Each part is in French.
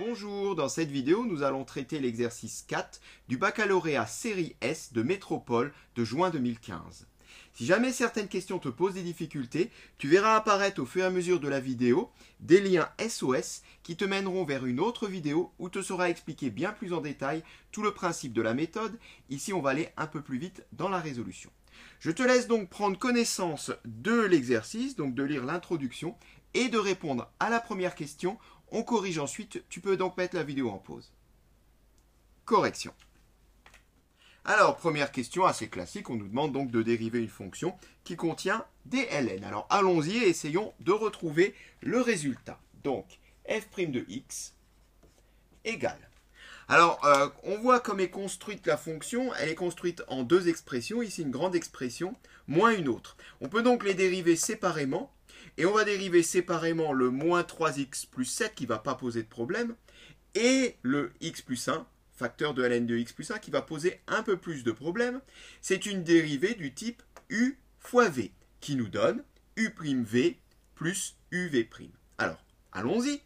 Bonjour, dans cette vidéo, nous allons traiter l'exercice 4 du baccalauréat série S de métropole de juin 2015. Si jamais certaines questions te posent des difficultés, tu verras apparaître au fur et à mesure de la vidéo des liens SOS qui te mèneront vers une autre vidéo où te sera expliqué bien plus en détail tout le principe de la méthode. Ici, on va aller un peu plus vite dans la résolution. Je te laisse donc prendre connaissance de l'exercice, donc de lire l'introduction et de répondre à la première question. On corrige ensuite, tu peux donc mettre la vidéo en pause. Correction. Alors, première question assez classique, on nous demande donc de dériver une fonction qui contient des ln. Alors, allons-y et essayons de retrouver le résultat. Donc, f' de x égale. Alors, on voit comme est construite la fonction, elle est construite en deux expressions, ici une grande expression, moins une autre. On peut donc les dériver séparément. Et on va dériver séparément le moins 3x plus 7 qui ne va pas poser de problème et le x plus 1, facteur de ln de x plus 1 qui va poser un peu plus de problème. C'est une dérivée du type u fois v qui nous donne u'v plus uv'. Alors, allons-y.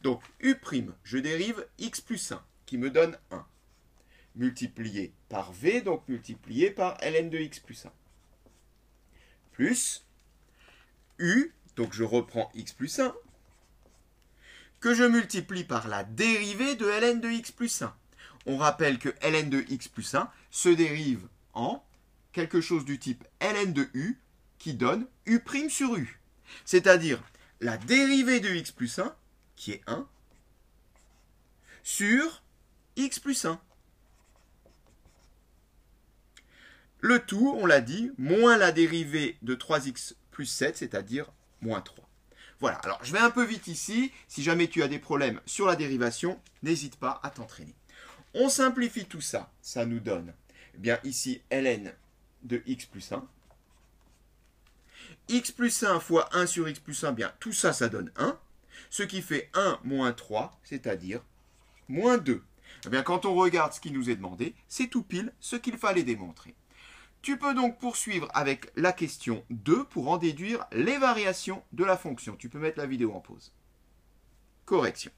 Donc, u', je dérive x plus 1 qui me donne 1 multiplié par v, donc multiplié par ln de x plus 1 plus u, donc je reprends x plus 1, que je multiplie par la dérivée de ln de x plus 1. On rappelle que ln de x plus 1 se dérive en quelque chose du type ln de u qui donne u' sur u. C'est-à-dire la dérivée de x plus 1, qui est 1, sur x plus 1. Le tout, on l'a dit, moins la dérivée de 3x plus 7, c'est-à-dire moins 3. Voilà, alors je vais un peu vite ici. Si jamais tu as des problèmes sur la dérivation, n'hésite pas à t'entraîner. On simplifie tout ça. Ça nous donne, eh bien ici, ln de x plus 1. X plus 1 fois 1 sur x plus 1, bien tout ça, ça donne 1. Ce qui fait 1 moins 3, c'est-à-dire moins 2. Eh bien, quand on regarde ce qui nous est demandé, c'est tout pile ce qu'il fallait démontrer. Tu peux donc poursuivre avec la question 2 pour en déduire les variations de la fonction. Tu peux mettre la vidéo en pause. Correction.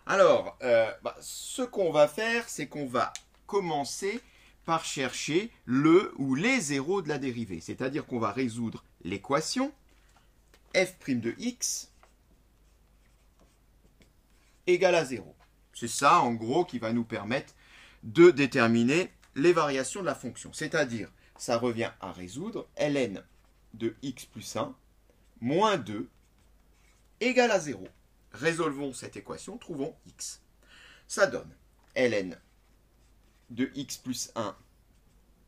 Alors, ce qu'on va faire, c'est qu'on va commencer par chercher le ou les zéros de la dérivée. C'est-à-dire qu'on va résoudre l'équation f' de x égale à 0. C'est ça, en gros, qui va nous permettre de déterminer les variations de la fonction. C'est-à-dire, ça revient à résoudre ln de x plus 1 moins 2 égale à 0. Résolvons cette équation, trouvons x. Ça donne ln de x plus 1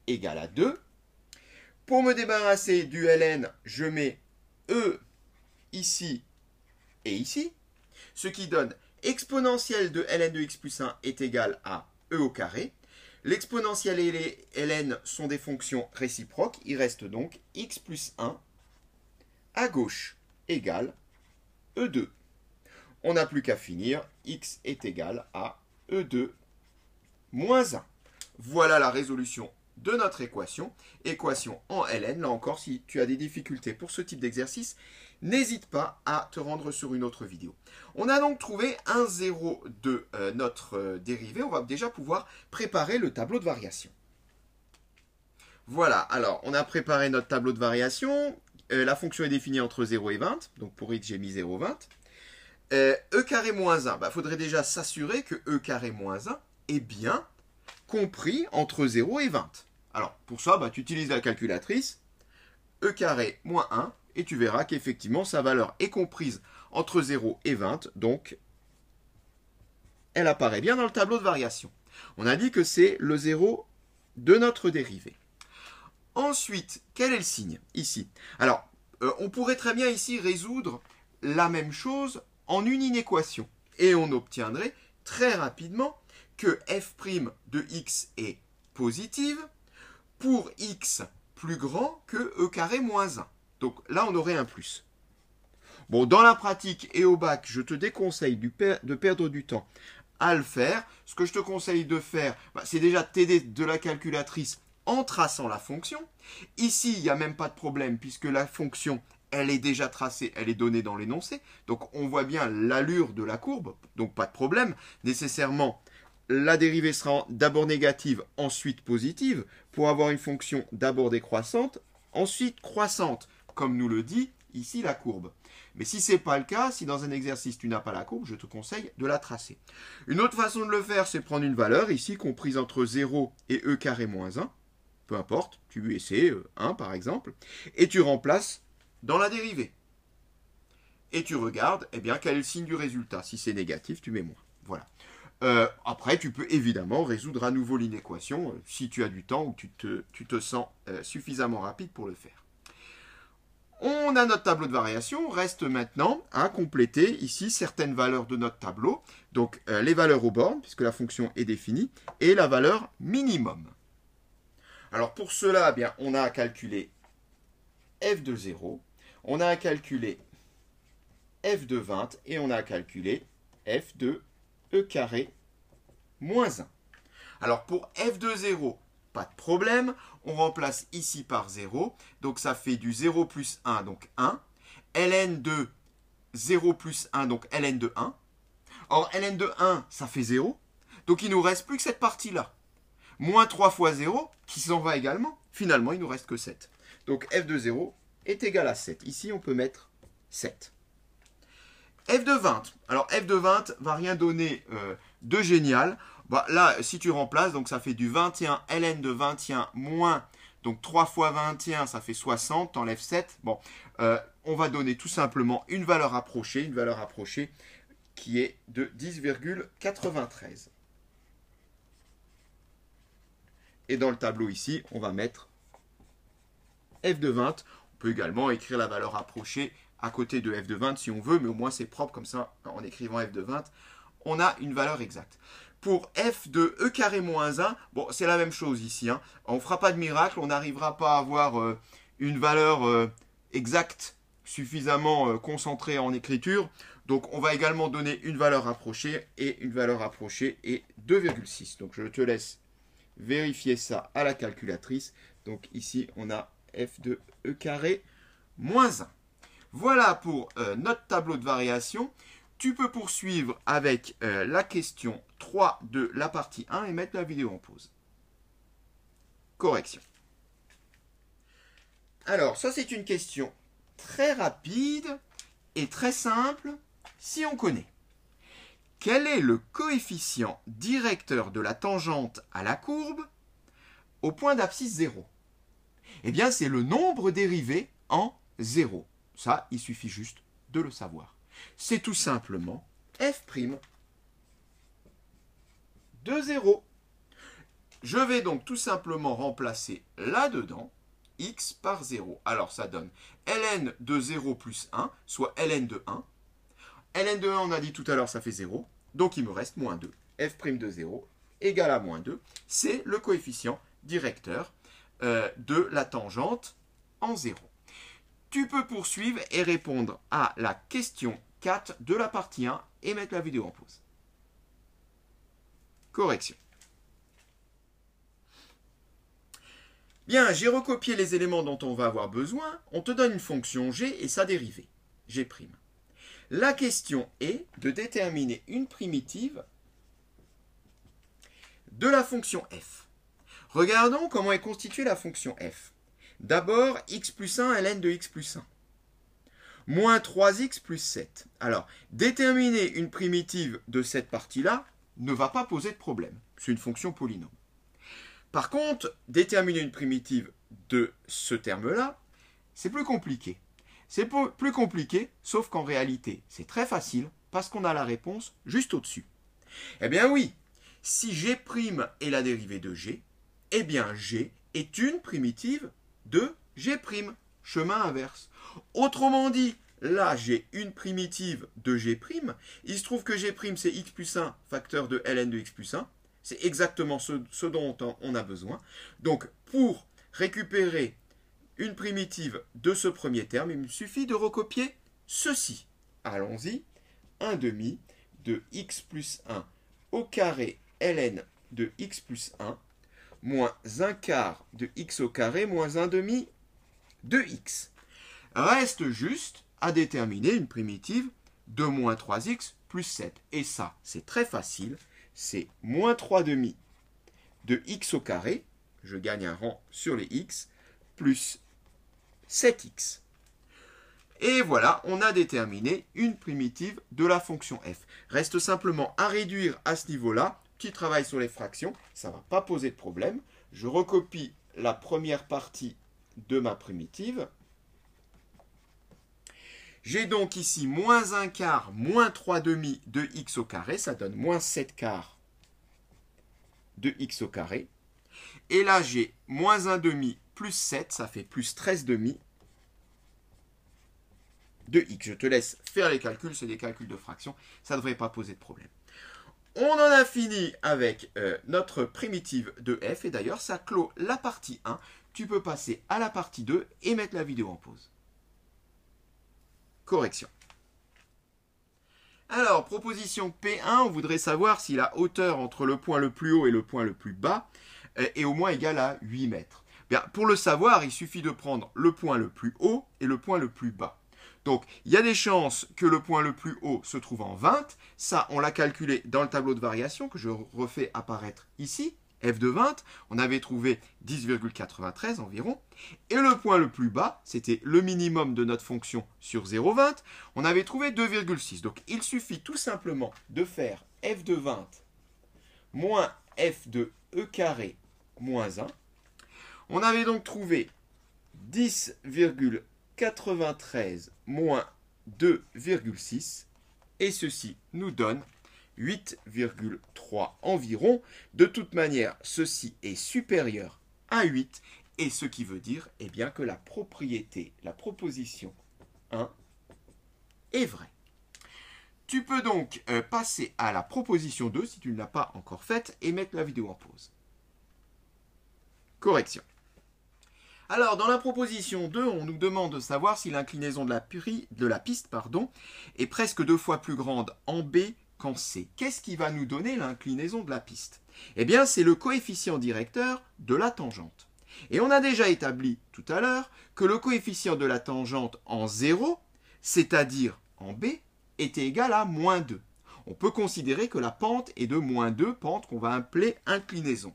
égale à 2. Pour me débarrasser du ln, je mets e ici et ici, ce qui donne exponentielle de ln de x plus 1 est égal à e au carré. L'exponentielle et les ln sont des fonctions réciproques. Il reste donc x plus 1 à gauche égale E2. On n'a plus qu'à finir. X est égal à E2 moins 1. Voilà la résolution de notre équation. Équation en ln. Là encore, si tu as des difficultés pour ce type d'exercice, n'hésite pas à te rendre sur une autre vidéo. On a donc trouvé un 0 de notre dérivée. On va déjà pouvoir préparer le tableau de variation. Voilà, alors on a préparé notre tableau de variation. La fonction est définie entre 0 et 20. Donc pour x, j'ai mis 0,20. E carré moins 1, il faudrait déjà s'assurer que E carré moins 1 est bien compris entre 0 et 20. Alors pour ça, tu utilises la calculatrice. E carré moins 1. Et tu verras qu'effectivement, sa valeur est comprise entre 0 et 20. Donc, elle apparaît bien dans le tableau de variation. On a dit que c'est le 0 de notre dérivée. Ensuite, quel est le signe ici? Alors, on pourrait très bien ici résoudre la même chose en une inéquation. Et on obtiendrait très rapidement que f' de x est positive pour x plus grand que e carré moins 1. Donc là, on aurait un plus. Bon, dans la pratique et au bac, je te déconseille de perdre du temps à le faire. Ce que je te conseille de faire, c'est déjà t'aider de la calculatrice en traçant la fonction. Ici, il n'y a même pas de problème puisque la fonction, elle est déjà tracée, elle est donnée dans l'énoncé. Donc on voit bien l'allure de la courbe, donc pas de problème. Nécessairement, la dérivée sera d'abord négative, ensuite positive, pour avoir une fonction d'abord décroissante, ensuite croissante, comme nous le dit ici la courbe. Mais si ce n'est pas le cas, si dans un exercice tu n'as pas la courbe, je te conseille de la tracer. Une autre façon de le faire, c'est prendre une valeur, ici comprise entre 0 et e carré moins 1, peu importe, tu essaies 1 par exemple, et tu remplaces dans la dérivée. Et tu regardes, eh bien, quel est le signe du résultat. Si c'est négatif, tu mets moins. Voilà. Après, tu peux évidemment résoudre à nouveau l'inéquation si tu as du temps ou tu te sens suffisamment rapide pour le faire. On a notre tableau de variation, reste maintenant à compléter ici certaines valeurs de notre tableau, donc les valeurs aux bornes, puisque la fonction est définie, et la valeur minimum. Alors pour cela, eh bien, on a à calculer f de 0, on a à calculer f de 20, et on a à calculer f de e carré moins 1. Alors pour f de 0, pas de problème, on remplace ici par 0, donc ça fait du 0 plus 1, donc 1, ln de 0 plus 1, donc ln de 1. Or, ln de 1, ça fait 0, donc il ne nous reste plus que cette partie-là. Moins 3 fois 0, qui s'en va également, finalement il ne nous reste que 7. Donc f de 0 est égal à 7. Ici, on peut mettre 7. f de 20. Alors, f de 20 va rien donner de génial. Bah, là, si tu remplaces, donc ça fait du 21 ln de 21 moins, donc 3 fois 21, ça fait 60, t'enlèves 7. Bon, on va donner tout simplement une valeur approchée qui est de 10,93. Et dans le tableau ici, on va mettre f de 20. On peut également écrire la valeur approchée à côté de f de 20 si on veut, mais au moins c'est propre comme ça, en écrivant f de 20, on a une valeur exacte. Pour f de e carré moins 1, bon, c'est la même chose ici. Hein. On ne fera pas de miracle, on n'arrivera pas à avoir une valeur exacte suffisamment concentrée en écriture. Donc on va également donner une valeur approchée, et une valeur approchée est 2,6. Donc je te laisse vérifier ça à la calculatrice. Donc ici, on a f de e carré moins 1. Voilà pour notre tableau de variation. Tu peux poursuivre avec la question 3 de la partie 1 et mettre la vidéo en pause. Correction. Alors, ça c'est une question très rapide et très simple si on connaît. Quel est le coefficient directeur de la tangente à la courbe au point d'abscisse 0? Eh bien, c'est le nombre dérivé en 0. Ça, il suffit juste de le savoir. C'est tout simplement f' de 0. Je vais donc tout simplement remplacer là-dedans x par 0. Alors, ça donne ln de 0 plus 1, soit ln de 1. ln de 1, on a dit tout à l'heure, ça fait 0. Donc, il me reste moins 2. f' de 0 égale à moins 2. C'est le coefficient directeur de la tangente en 0. Tu peux poursuivre et répondre à la question 4 de la partie 1 et mettre la vidéo en pause. Correction. Bien, j'ai recopié les éléments dont on va avoir besoin. On te donne une fonction g et sa dérivée, g'. La question est de déterminer une primitive de la fonction f. Regardons comment est constituée la fonction f. D'abord, x plus 1 ln de x plus 1. Moins 3x plus 7. Alors, déterminer une primitive de cette partie-là ne va pas poser de problème. C'est une fonction polynôme. Par contre, déterminer une primitive de ce terme-là, c'est plus compliqué. C'est plus compliqué, sauf qu'en réalité, c'est très facile parce qu'on a la réponse juste au-dessus. Eh bien oui, si g' est la dérivée de g, eh bien g est une primitive de g', chemin inverse. Autrement dit, là j'ai une primitive de g', il se trouve que g' c'est x plus 1 facteur de ln de x plus 1, c'est exactement ce dont on a besoin. Donc pour récupérer une primitive de ce premier terme, il me suffit de recopier ceci. Allons-y, 1 demi de x plus 1 au carré ln de x plus 1 moins 1 quart de x au carré moins 1 demi de x. Reste juste à déterminer une primitive de moins 3x plus 7. Et ça, c'est très facile. C'est moins 3 demi de x au carré, je gagne un rang sur les x, plus 7x. Et voilà, on a déterminé une primitive de la fonction f. Reste simplement à réduire à ce niveau-là. Petit travail sur les fractions, ça ne va pas poser de problème. Je recopie la première partie de ma primitive. J'ai donc ici moins 1 quart, moins 3 demi de x au carré. Ça donne moins 7 quarts de x au carré. Et là, j'ai moins 1 demi plus 7, ça fait plus 13 demi de x. Je te laisse faire les calculs, c'est des calculs de fractions, ça ne devrait pas poser de problème. On en a fini avec notre primitive de f, et d'ailleurs, ça clôt la partie 1. Tu peux passer à la partie 2 et mettre la vidéo en pause. Correction. Alors, proposition P1, on voudrait savoir si la hauteur entre le point le plus haut et le point le plus bas est au moins égale à 8 mètres. Bien, pour le savoir, il suffit de prendre le point le plus haut et le point le plus bas. Donc, il y a des chances que le point le plus haut se trouve en 20. Ça, on l'a calculé dans le tableau de variation que je refais apparaître ici. F de 20, on avait trouvé 10,93 environ. Et le point le plus bas, c'était le minimum de notre fonction sur 0,20. On avait trouvé 2,6. Donc, il suffit tout simplement de faire f de 20 moins f de e carré moins 1. On avait donc trouvé 10,93 moins 2,6. Et ceci nous donne 8,3 environ. De toute manière, ceci est supérieur à 8, et ce qui veut dire bien, que la proposition 1 est vraie. Tu peux donc passer à la proposition 2 si tu ne l'as pas encore faite et mettre la vidéo en pause. Correction. Alors, dans la proposition 2, on nous demande de savoir si l'inclinaison de la piste est presque 2 fois plus grande en B qu'en C. Qu'est-ce qui va nous donner l'inclinaison de la piste? Eh bien, c'est le coefficient directeur de la tangente. Et on a déjà établi tout à l'heure que le coefficient de la tangente en 0, c'est-à-dire en B, était égal à moins 2. On peut considérer que la pente est de moins 2, pente qu'on va appeler inclinaison.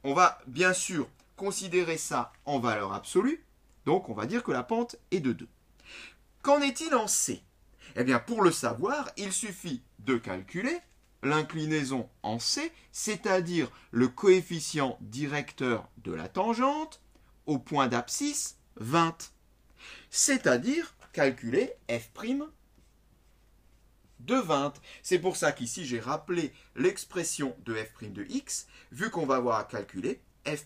On va bien sûr considérer ça en valeur absolue, donc on va dire que la pente est de 2. Qu'en est-il en C? Eh bien, pour le savoir, il suffit de calculer l'inclinaison en C, c'est-à-dire le coefficient directeur de la tangente au point d'abscisse 20. C'est-à-dire calculer f' de 20. C'est pour ça qu'ici, j'ai rappelé l'expression de f' de x, vu qu'on va avoir à calculer f'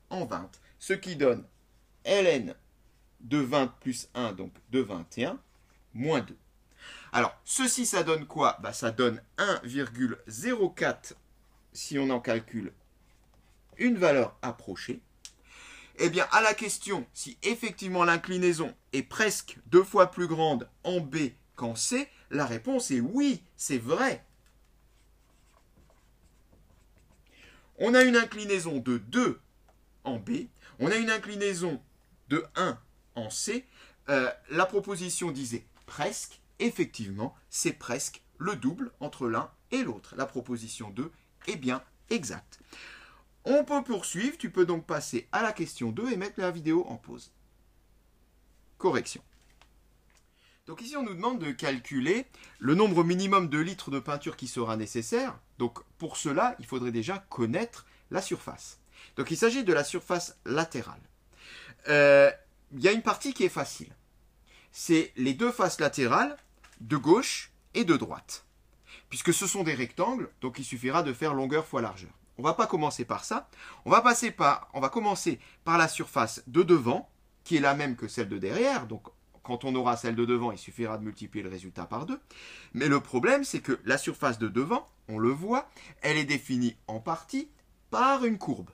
en 20. Ce qui donne ln de 20 plus 1, donc de 21, moins 2. Alors, ceci, ça donne quoi? Ça donne 1,04 si on en calcule une valeur approchée. Eh bien, à la question, si effectivement l'inclinaison est presque 2 fois plus grande en B qu'en C, la réponse est oui, c'est vrai. On a une inclinaison de 2 en B, on a une inclinaison de 1 en C. La proposition disait presque. Effectivement, c'est presque le double entre l'un et l'autre. La proposition 2 est bien exacte. On peut poursuivre, tu peux donc passer à la question 2 et mettre la vidéo en pause. Correction. Donc ici, on nous demande de calculer le nombre minimum de litres de peinture qui sera nécessaire. Donc pour cela, il faudrait déjà connaître la surface. Donc il s'agit de la surface latérale. Il y a une partie qui est facile. C'est les deux faces latérales de gauche et de droite. Puisque ce sont des rectangles, donc il suffira de faire longueur fois largeur. On ne va pas commencer par ça. On va commencer par la surface de devant, qui est la même que celle de derrière. Donc quand on aura celle de devant, il suffira de multiplier le résultat par 2. Mais le problème, c'est que la surface de devant, on le voit, elle est définie en partie par une courbe.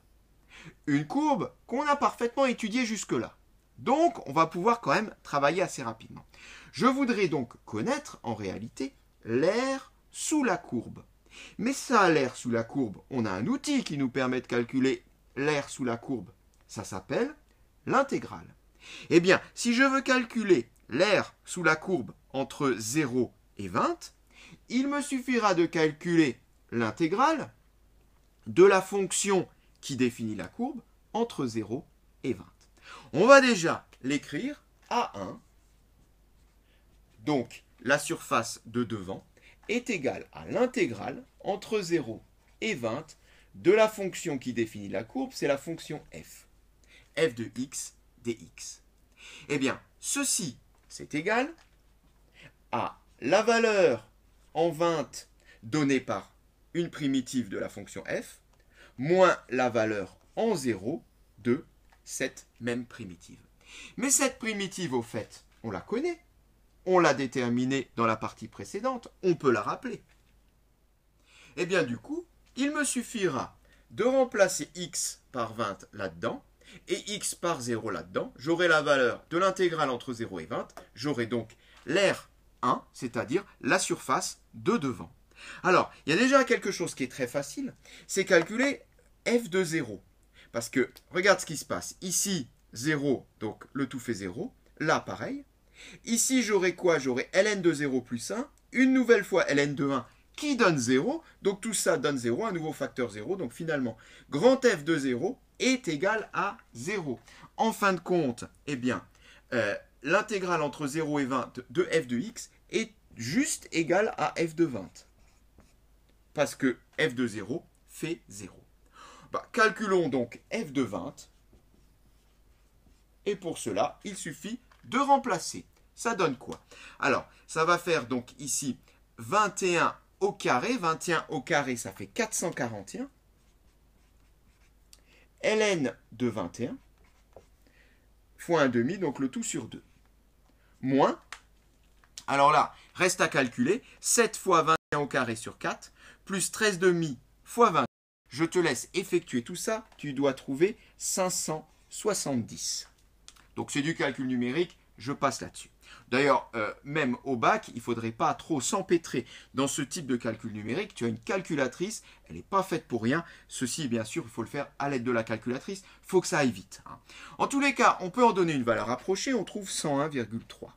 Une courbe qu'on a parfaitement étudiée jusque-là. Donc, on va pouvoir quand même travailler assez rapidement. Je voudrais donc connaître, en réalité, l'air sous la courbe. Mais ça, l'air sous la courbe, on a un outil qui nous permet de calculer l'air sous la courbe. Ça s'appelle l'intégrale. Eh bien, si je veux calculer l'air sous la courbe entre 0 et 20, il me suffira de calculer l'intégrale de la fonction qui définit la courbe entre 0 et 20. On va déjà l'écrire A1. Donc, la surface de devant est égale à l'intégrale entre 0 et 20 de la fonction qui définit la courbe, c'est la fonction f. F de x dx. Eh bien, ceci, c'est égal à la valeur en 20 donnée par une primitive de la fonction f, moins la valeur en 0 de cette même primitive. Mais cette primitive, au fait, on la connaît. On l'a déterminée dans la partie précédente. On peut la rappeler. Eh bien, du coup, il me suffira de remplacer x par 20 là-dedans et x par 0 là-dedans. J'aurai la valeur de l'intégrale entre 0 et 20. J'aurai donc l'air 1, c'est-à-dire la surface de devant. Alors, il y a déjà quelque chose qui est très facile, c'est calculer f de 0. Parce que, regarde ce qui se passe. Ici, 0, donc le tout fait 0. Là, pareil. Ici, j'aurai quoi? J'aurai ln de 0 plus 1. Une nouvelle fois ln de 1 qui donne 0. Donc tout ça donne 0, un nouveau facteur 0. Donc finalement, grand f de 0 est égal à 0. En fin de compte, eh bien, l'intégrale entre 0 et 20 de f de x est juste égale à f de 20. Parce que f de 0 fait 0. Calculons donc f de 20. Et pour cela, il suffit de remplacer. Ça donne quoi? Alors, ça va faire donc ici 21 au carré. 21 au carré, ça fait 441. ln de 21 fois 1,5, donc le tout sur 2. Moins, alors là, reste à calculer, 7 fois 21 au carré sur 4, plus 13,5 fois 20. Je te laisse effectuer tout ça, tu dois trouver 570. Donc c'est du calcul numérique, je passe là-dessus. D'ailleurs, même au bac, il ne faudrait pas trop s'empêtrer dans ce type de calcul numérique. Tu as une calculatrice, elle n'est pas faite pour rien. Ceci, bien sûr, il faut le faire à l'aide de la calculatrice. Il faut que ça aille vite. En tous les cas, on peut en donner une valeur approchée. On trouve 101,3.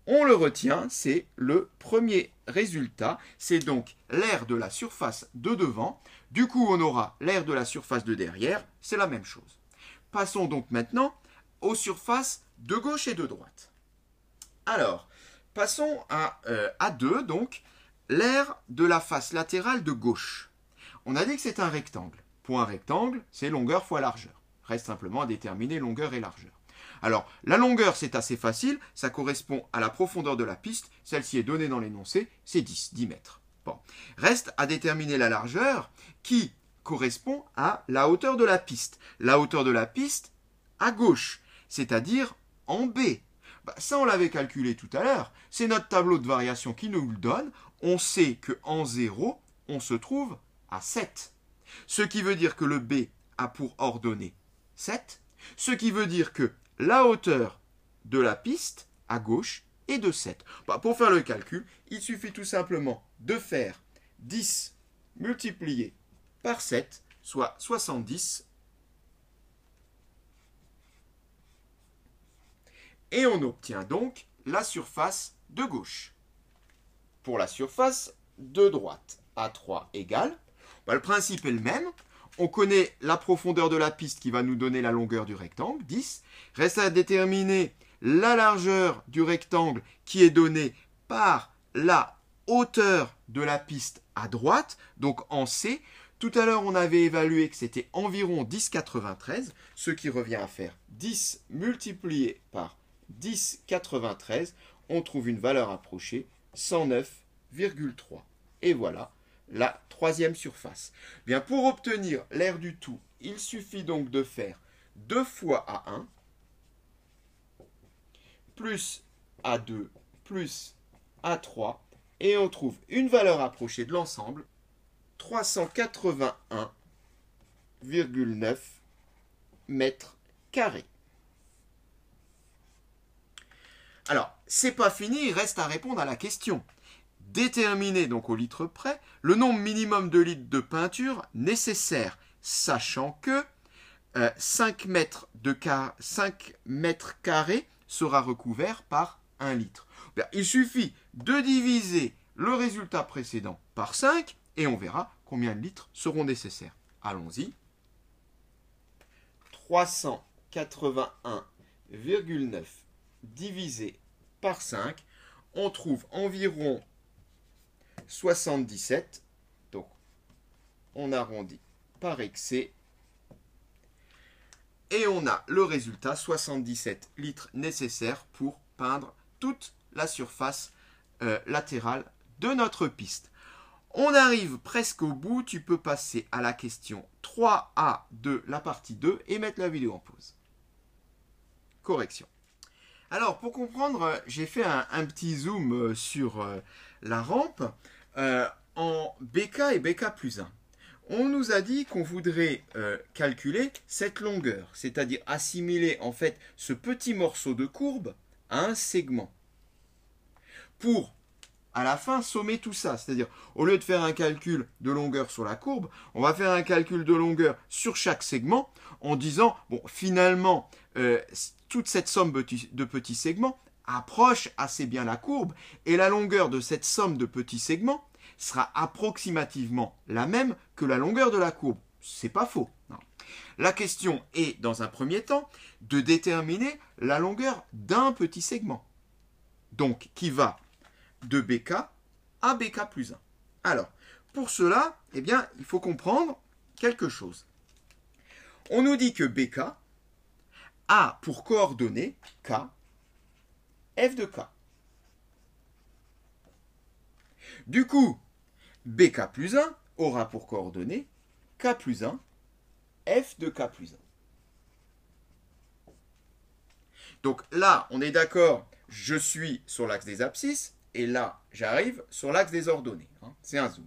On le retient, c'est le premier résultat. C'est donc l'aire de la surface de devant. Du coup, on aura l'aire de la surface de derrière. C'est la même chose. Passons donc maintenant aux surfaces de gauche et de droite. Alors, passons à A2, donc, l'aire de la face latérale de gauche. On a dit que c'est un rectangle. Pour un rectangle, c'est longueur fois largeur. Reste simplement à déterminer longueur et largeur. Alors, la longueur, c'est assez facile, ça correspond à la profondeur de la piste. Celle-ci est donnée dans l'énoncé, c'est 10 mètres. Bon. Reste à déterminer la largeur qui correspond à la hauteur de la piste. La hauteur de la piste à gauche, c'est-à-dire en B. Ça, on l'avait calculé tout à l'heure. C'est notre tableau de variation qui nous le donne. On sait qu'en 0, on se trouve à 7. Ce qui veut dire que le B a pour ordonnée 7. Ce qui veut dire que la hauteur de la piste à gauche est de 7. Pour faire le calcul, il suffit tout simplement de faire 10 multiplié par 7, soit 70. Et on obtient donc la surface de gauche. Pour la surface de droite, A3 égale, le principe est le même. On connaît la profondeur de la piste qui va nous donner la longueur du rectangle, 10. Reste à déterminer la largeur du rectangle qui est donnée par la hauteur de la piste à droite, donc en C. Tout à l'heure, on avait évalué que c'était environ 10,93, ce qui revient à faire 10 multiplié par 10,93. On trouve une valeur approchée, 109,3. Et voilà la troisième surface. Bien, pour obtenir l'aire du tout, il suffit donc de faire 2 fois A1 plus A2 plus A3 et on trouve une valeur approchée de l'ensemble, 381,9 mètres carrés. Alors, c'est pas fini, il reste à répondre à la question. Déterminer donc au litre près le nombre minimum de litres de peinture nécessaire, sachant que 5 mètres carrés sera recouvert par 1 litre. Il suffit de diviser le résultat précédent par 5 et on verra combien de litres seront nécessaires. Allons-y. 381,9 divisé par 5, on trouve environ 77. Donc, on arrondit par excès. Et on a le résultat, 77 litres nécessaires pour peindre toute la surface latérale de notre piste. On arrive presque au bout, tu peux passer à la question 3A de la partie 2 et mettre la vidéo en pause. Correction. Alors, pour comprendre, j'ai fait un petit zoom sur la rampe en BK et BK plus 1. On nous a dit qu'on voudrait calculer cette longueur, c'est-à-dire assimiler en fait ce petit morceau de courbe à un segment. Pour, à la fin, sommer tout ça, c'est-à-dire au lieu de faire un calcul de longueur sur la courbe, on va faire un calcul de longueur sur chaque segment en disant, bon, finalement, toute cette somme de petits segments approche assez bien la courbe et la longueur de cette somme de petits segments sera approximativement la même que la longueur de la courbe. C'est pas faux. Non. La question est, dans un premier temps, de déterminer la longueur d'un petit segment. Donc, qui va de BK à BK plus 1. Alors, pour cela, eh bien, il faut comprendre quelque chose. On nous dit que BK a pour coordonnée K, F de K. Du coup, BK plus 1 aura pour coordonnée K plus 1, F de K plus 1. Donc là, on est d'accord, je suis sur l'axe des abscisses, et là, j'arrive sur l'axe des ordonnées. C'est un zoom.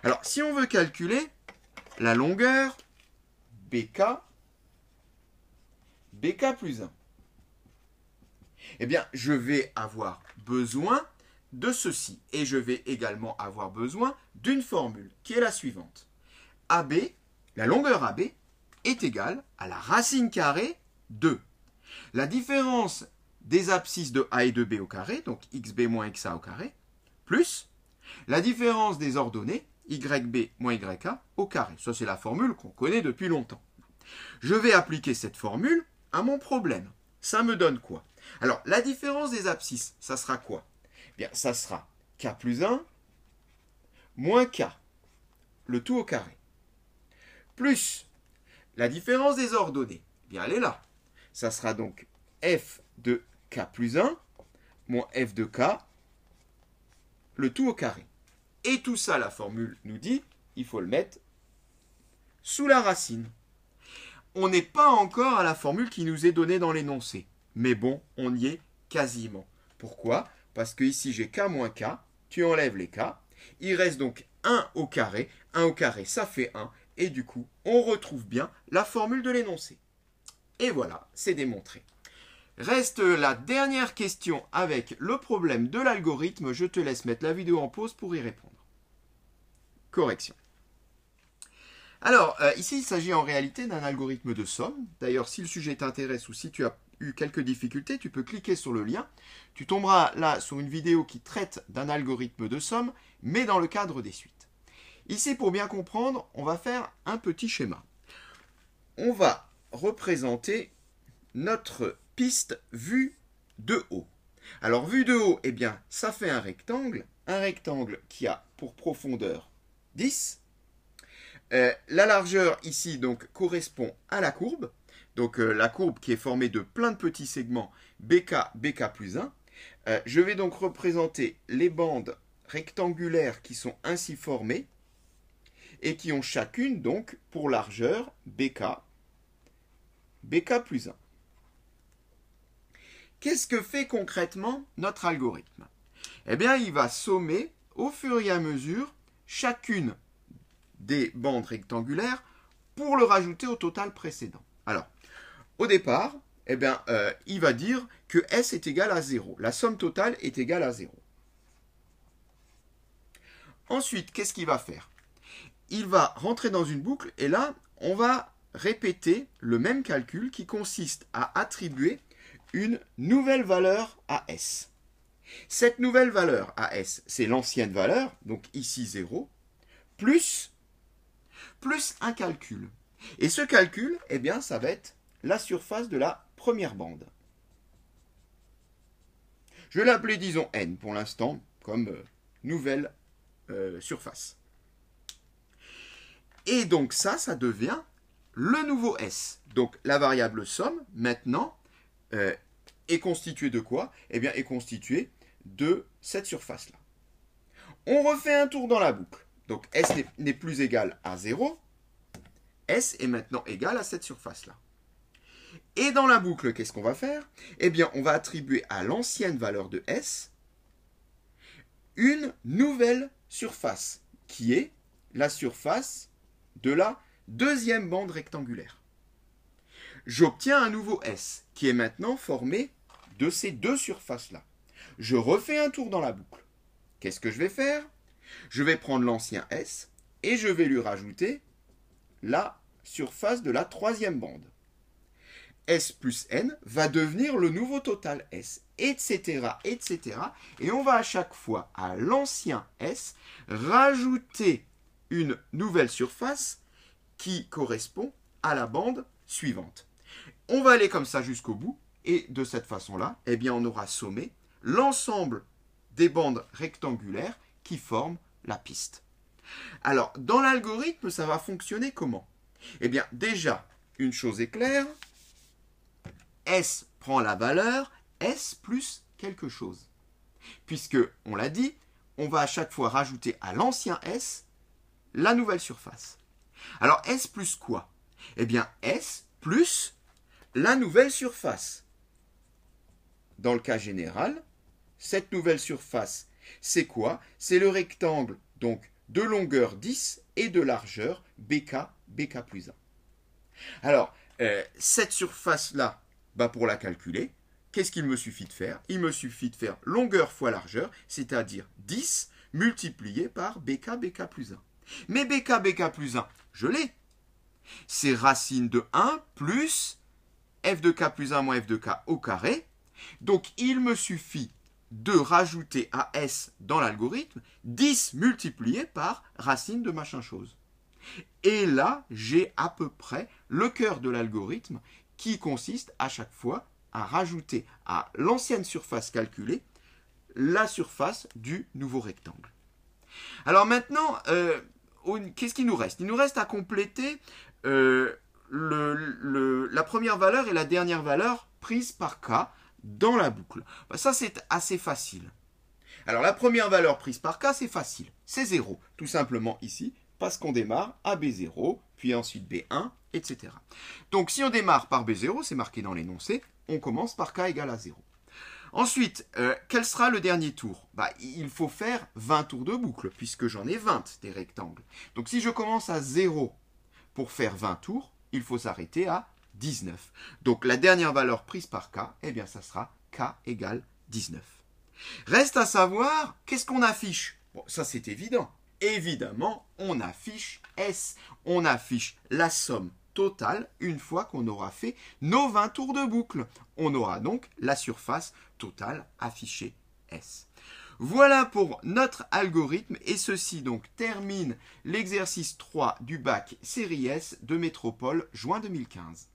Alors, si on veut calculer la longueur BK plus 1, eh bien, je vais avoir besoin de ceci. Et je vais également avoir besoin d'une formule qui est la suivante. AB, la longueur AB, est égale à la racine carrée de la différence des abscisses de A et de B au carré, donc xb moins xa au carré, plus la différence des ordonnées yb moins yk au carré. Ça, c'est la formule qu'on connaît depuis longtemps. Je vais appliquer cette formule à mon problème. Ça me donne quoi? Alors, la différence des abscisses, ça sera quoi? Bien, ça sera k plus 1 moins k, le tout au carré, plus la différence des ordonnées. Bien, elle est là. Ça sera donc f de k plus 1 moins f de k, le tout au carré. Et tout ça, la formule nous dit, il faut le mettre sous la racine. On n'est pas encore à la formule qui nous est donnée dans l'énoncé. Mais bon, on y est quasiment. Pourquoi? Parce que ici, j'ai k moins k, tu enlèves les k, il reste donc 1 au carré. 1 au carré, ça fait 1. Et du coup, on retrouve bien la formule de l'énoncé. Et voilà, c'est démontré. Reste la dernière question avec le problème de l'algorithme. Je te laisse mettre la vidéo en pause pour y répondre. Correction. Alors, ici, il s'agit en réalité d'un algorithme de somme. D'ailleurs, si le sujet t'intéresse ou si tu as eu quelques difficultés, tu peux cliquer sur le lien. Tu tomberas là sur une vidéo qui traite d'un algorithme de somme, mais dans le cadre des suites. Ici, pour bien comprendre, on va faire un petit schéma. On va représenter notre piste vue de haut. Alors, vue de haut, eh bien, ça fait un rectangle qui a pour profondeur 10. La largeur ici donc correspond à la courbe. Donc la courbe qui est formée de plein de petits segments BK, BK plus 1. Je vais donc représenter les bandes rectangulaires qui sont ainsi formées et qui ont chacune donc pour largeur BK, BK plus 1. Qu'est-ce que fait concrètement notre algorithme? Eh bien, il va sommer au fur et à mesure chacune des bandes rectangulaires pour le rajouter au total précédent. Alors, au départ, eh bien, il va dire que S est égal à 0. La somme totale est égale à 0. Ensuite, qu'est-ce qu'il va faire? Il va rentrer dans une boucle et là, on va répéter le même calcul qui consiste à attribuer une nouvelle valeur à S. Cette nouvelle valeur à S, c'est l'ancienne valeur, donc ici 0, plus un calcul. Et ce calcul, eh bien, ça va être la surface de la première bande. Je vais l'appeler, disons, N pour l'instant, comme nouvelle surface. Et donc ça devient le nouveau S. Donc la variable somme, maintenant, est constituée de quoi? Eh bien, est constituée de cette surface-là. On refait un tour dans la boucle. Donc S n'est plus égal à 0. S est maintenant égal à cette surface-là. Et dans la boucle, qu'est-ce qu'on va faire? Eh bien, on va attribuer à l'ancienne valeur de S une nouvelle surface, qui est la surface de la deuxième bande rectangulaire. J'obtiens un nouveau S, qui est maintenant formé de ces deux surfaces-là. Je refais un tour dans la boucle. Qu'est-ce que je vais faire? Je vais prendre l'ancien S et je vais lui rajouter la surface de la troisième bande. S plus N va devenir le nouveau total S, etc., etc. Et on va à chaque fois, à l'ancien S, rajouter une nouvelle surface qui correspond à la bande suivante. On va aller comme ça jusqu'au bout, et de cette façon-là, eh bien, on aura sommé l'ensemble des bandes rectangulaires qui forment la piste. Alors, dans l'algorithme, ça va fonctionner comment? Eh bien, déjà, une chose est claire, S prend la valeur S plus quelque chose. Puisque, on l'a dit, on va à chaque fois rajouter à l'ancien S la nouvelle surface. Alors, S plus quoi? Eh bien, S plus la nouvelle surface. Dans le cas général, cette nouvelle surface, c'est quoi? C'est le rectangle, donc, de longueur 10 et de largeur BK plus 1. Alors, cette surface-là, pour la calculer, qu'est-ce qu'il me suffit de faire? Il me suffit de faire longueur fois largeur, c'est-à-dire 10 multiplié par BK plus 1. Mais BK plus 1, je l'ai. C'est racine de 1 plus f de k plus 1 moins f de k au carré. Donc, il me suffit de rajouter à S dans l'algorithme 10 multiplié par racine de machin chose. Et là, j'ai à peu près le cœur de l'algorithme qui consiste à chaque fois à rajouter à l'ancienne surface calculée la surface du nouveau rectangle. Alors maintenant, qu'est-ce qu'il nous reste? Il nous reste à compléter la première valeur et la dernière valeur prise par K dans la boucle. Ça, c'est assez facile. Alors, la première valeur prise par K, c'est facile. C'est 0, tout simplement ici, parce qu'on démarre à B0, puis ensuite B1, etc. Donc, si on démarre par B0, c'est marqué dans l'énoncé, on commence par K égale à 0. Ensuite, quel sera le dernier tour? Il faut faire 20 tours de boucle, puisque j'en ai 20 des rectangles. Donc, si je commence à 0 pour faire 20 tours, il faut s'arrêter à 19. Donc, la dernière valeur prise par K, eh bien, ça sera K égale 19. Reste à savoir, qu'est-ce qu'on affiche? Bon, ça, c'est évident. Évidemment, on affiche S. On affiche la somme totale une fois qu'on aura fait nos 20 tours de boucle. On aura donc la surface totale affichée S. Voilà pour notre algorithme et ceci donc termine l'exercice 3 du bac série S de Métropole juin 2015.